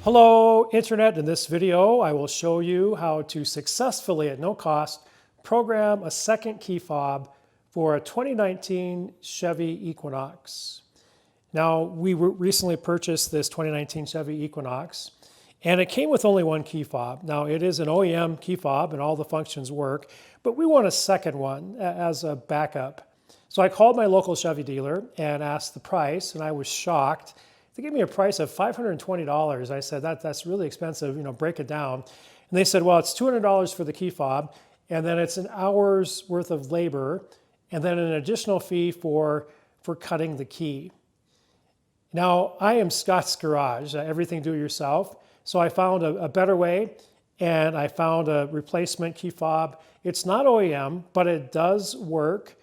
Hello Internet, in this video I will show you how to successfully at no cost program a second key fob for a 2019 Chevy Equinox. Now we recently purchased this 2019 Chevy Equinox and it came with only one key fob. Now it is an OEM key fob and all the functions work, but we want a second one as a backup. So I called my local Chevy dealer and asked the price, and I was shocked. They gave me a price of $520. I said, that's really expensive, break it down. And they said, well, it's $200 for the key fob, and then it's an hour's worth of labor, and then an additional fee for cutting the key. Now, I am Scott's Garage, everything do it yourself. So I found a better way, and I found a replacement key fob. It's not OEM, but it does work.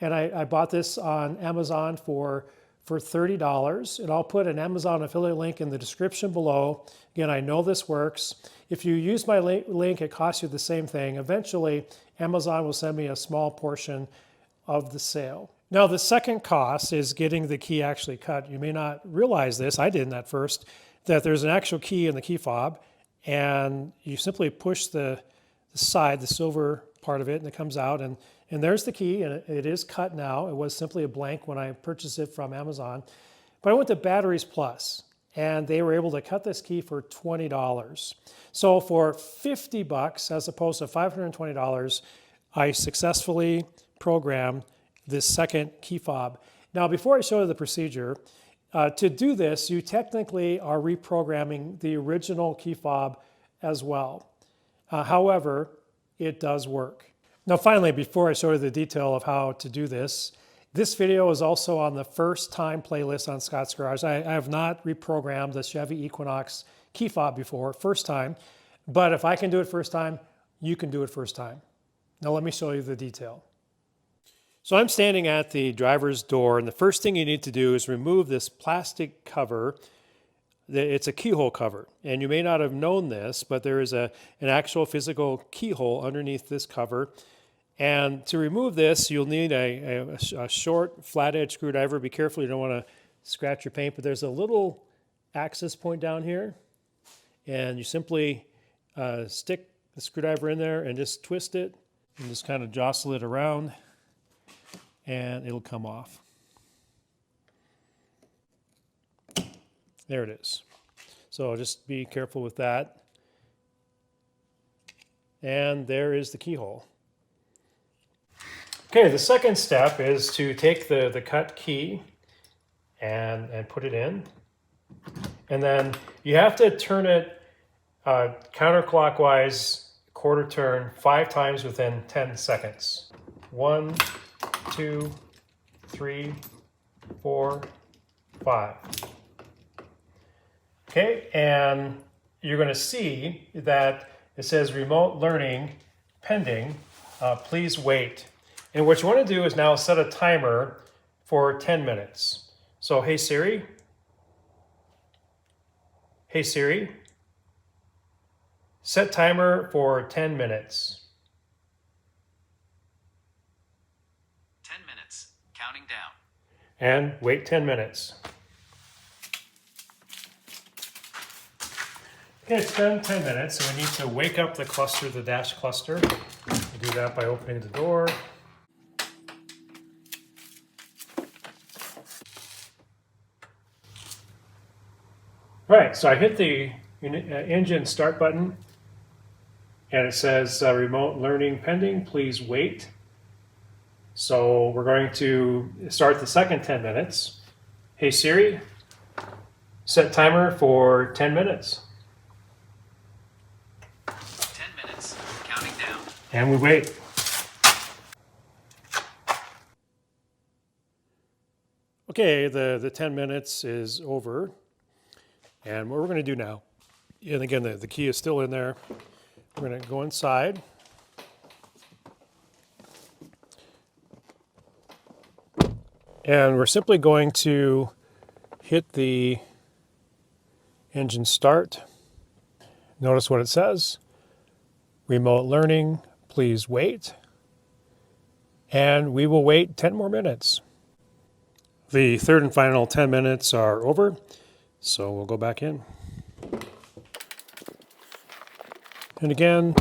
And I bought this on Amazon for $30, and I'll put an Amazon affiliate link in the description below. Again, I know this works. If you use my link, it costs you the same thing. Eventually, Amazon will send me a small portion of the sale. Now, the second cost is getting the key actually cut. You may not realize this, I didn't at first, that there's an actual key in the key fob, and you simply push the side, the silver part of it, and it comes out, and there's the key, and it is cut now. It was simply a blank when I purchased it from Amazon. But I went to Batteries Plus, and they were able to cut this key for $20. So for $50 as opposed to $520, I successfully programmed this second key fob. Now, before I show you the procedure, to do this, you technically are reprogramming the original key fob as well. However, it does work. Now finally, before I show you the detail of how to do this video is also on the first time playlist on Scott's Garage. I have not reprogrammed the Chevy Equinox key fob before, first time, but if I can do it first time, you can do it first time. Now let me show you the detail. So I'm standing at the driver's door, and the first thing you need to do is remove this plastic cover. It's a keyhole cover, and you may not have known this, but there is an actual physical keyhole underneath this cover. And to remove this, you'll need a short flathead screwdriver. Be careful, you don't want to scratch your paint, but there's a little access point down here, and you simply stick the screwdriver in there and just twist it and just kind of jostle it around, and it'll come off. There it is. So just be careful with that. And there is the keyhole. Okay, the second step is to take the cut key and put it in. And then you have to turn it counterclockwise, quarter turn, 5 times within 10 seconds. 1, 2, 3, 4, 5. Okay, and you're going to see that it says remote learning pending, please wait. And what you want to do is now set a timer for 10 minutes. So, hey Siri, set timer for 10 minutes. 10 minutes, counting down. And wait 10 minutes. Okay, it's been 10 minutes, so we need to wake up the cluster, the dash cluster. We do that by opening the door. All right, so I hit the engine start button, and it says remote learning pending, please wait. So we're going to start the second 10 minutes. Hey Siri, set timer for 10 minutes. And we wait. Okay, the 10 minutes is over. And what we're going to do now, and again, the key is still in there. We're going to go inside. And we're simply going to hit the engine start. Notice what it says. Remote learning, please wait. And we will wait 10 more minutes. The third and final 10 minutes are over, so we'll go back in. And again,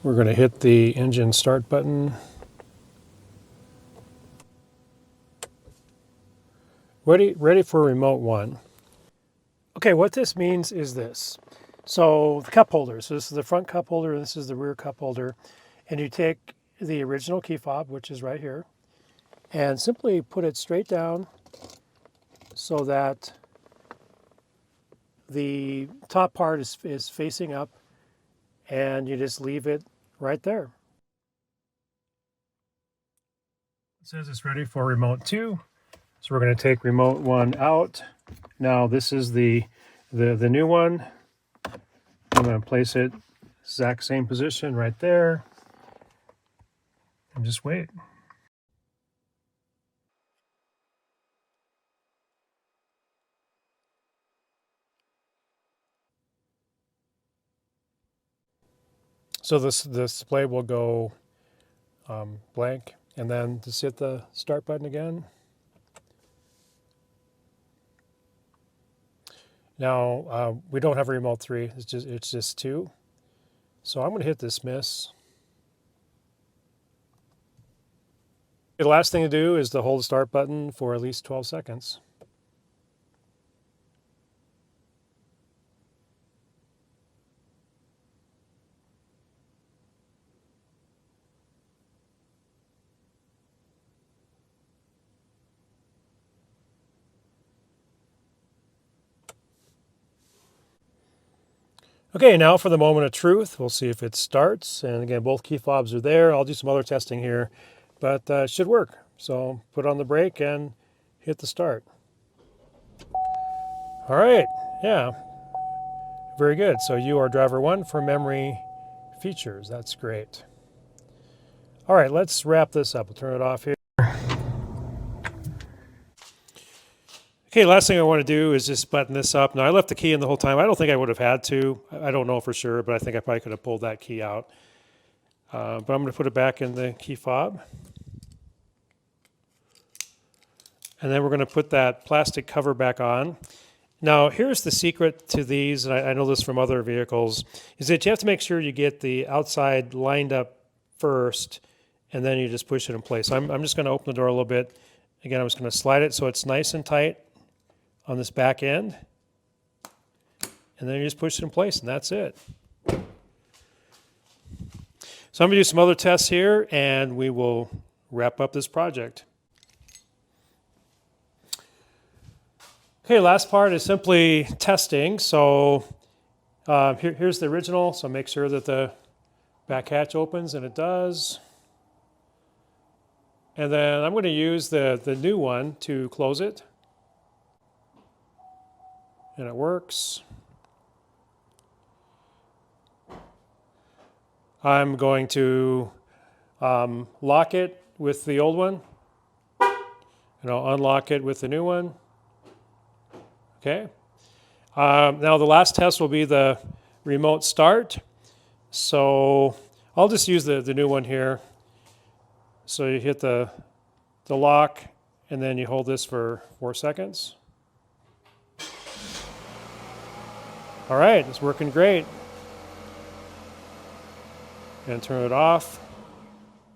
we're going to hit the engine start button. Ready for remote 1. Okay, what this means is this. So the cup holder, so this is the front cup holder, and this is the rear cup holder. And you take the original key fob, which is right here, and simply put it straight down so that the top part is facing up, and you just leave it right there. It says it's ready for remote 2. So we're going to take remote 1 out. Now this is the new one. I'm going to place it exact same position right there and just wait. So this display will go blank, and then just hit the start button again. Now we don't have a remote 3. It's just 2. So I'm going to hit dismiss. The last thing to do is to hold the start button for at least 12 seconds. Okay, now for the moment of truth. We'll see if it starts. And again, both key fobs are there. I'll do some other testing here, but it should work. So put on the brake and hit the start. All right, yeah, very good. So you are driver 1 for memory features. That's great. All right, let's wrap this up. We'll turn it off here. Okay, last thing I want to do is just button this up. Now, I left the key in the whole time. I don't think I would have had to. I don't know for sure, but I think I probably could have pulled that key out. But I'm going to put it back in the key fob. And then we're going to put that plastic cover back on. Now, here's the secret to these, and I know this from other vehicles, is that you have to make sure you get the outside lined up first, and then you just push it in place. I'm just going to open the door a little bit. Again, I'm just going to slide it so it's nice and tight on this back end, and then you just push it in place, and that's it. So I'm going to do some other tests here, and we will wrap up this project. Okay, last part is simply testing. So here's the original, so make sure that the back hatch opens, and it does. And then I'm going to use the new one to close it. And it works. I'm going to lock it with the old one, and I'll unlock it with the new one. Okay. Now the last test will be the remote start. So I'll just use the new one here. So you hit the lock, and then you hold this for 4 seconds. All right, it's working great. And turn it off.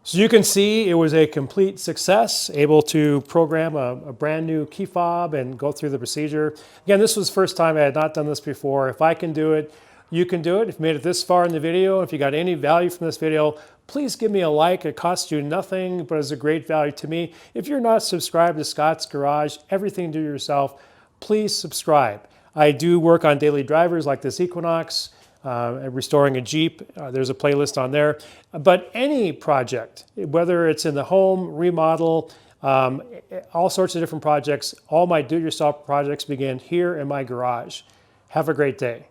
So you can see it was a complete success, able to program a brand new key fob and go through the procedure. Again, this was the first time I had not done this before. If I can do it, you can do it. If you made it this far in the video, if you got any value from this video, please give me a like. It costs you nothing, but is a great value to me. If you're not subscribed to Scott's Garage, everything do yourself, please subscribe. I do work on daily drivers like this Equinox, restoring a Jeep. There's a playlist on there. But any project, whether it's in the home, remodel, all sorts of different projects, all my do-it-yourself projects begin here in my garage. Have a great day.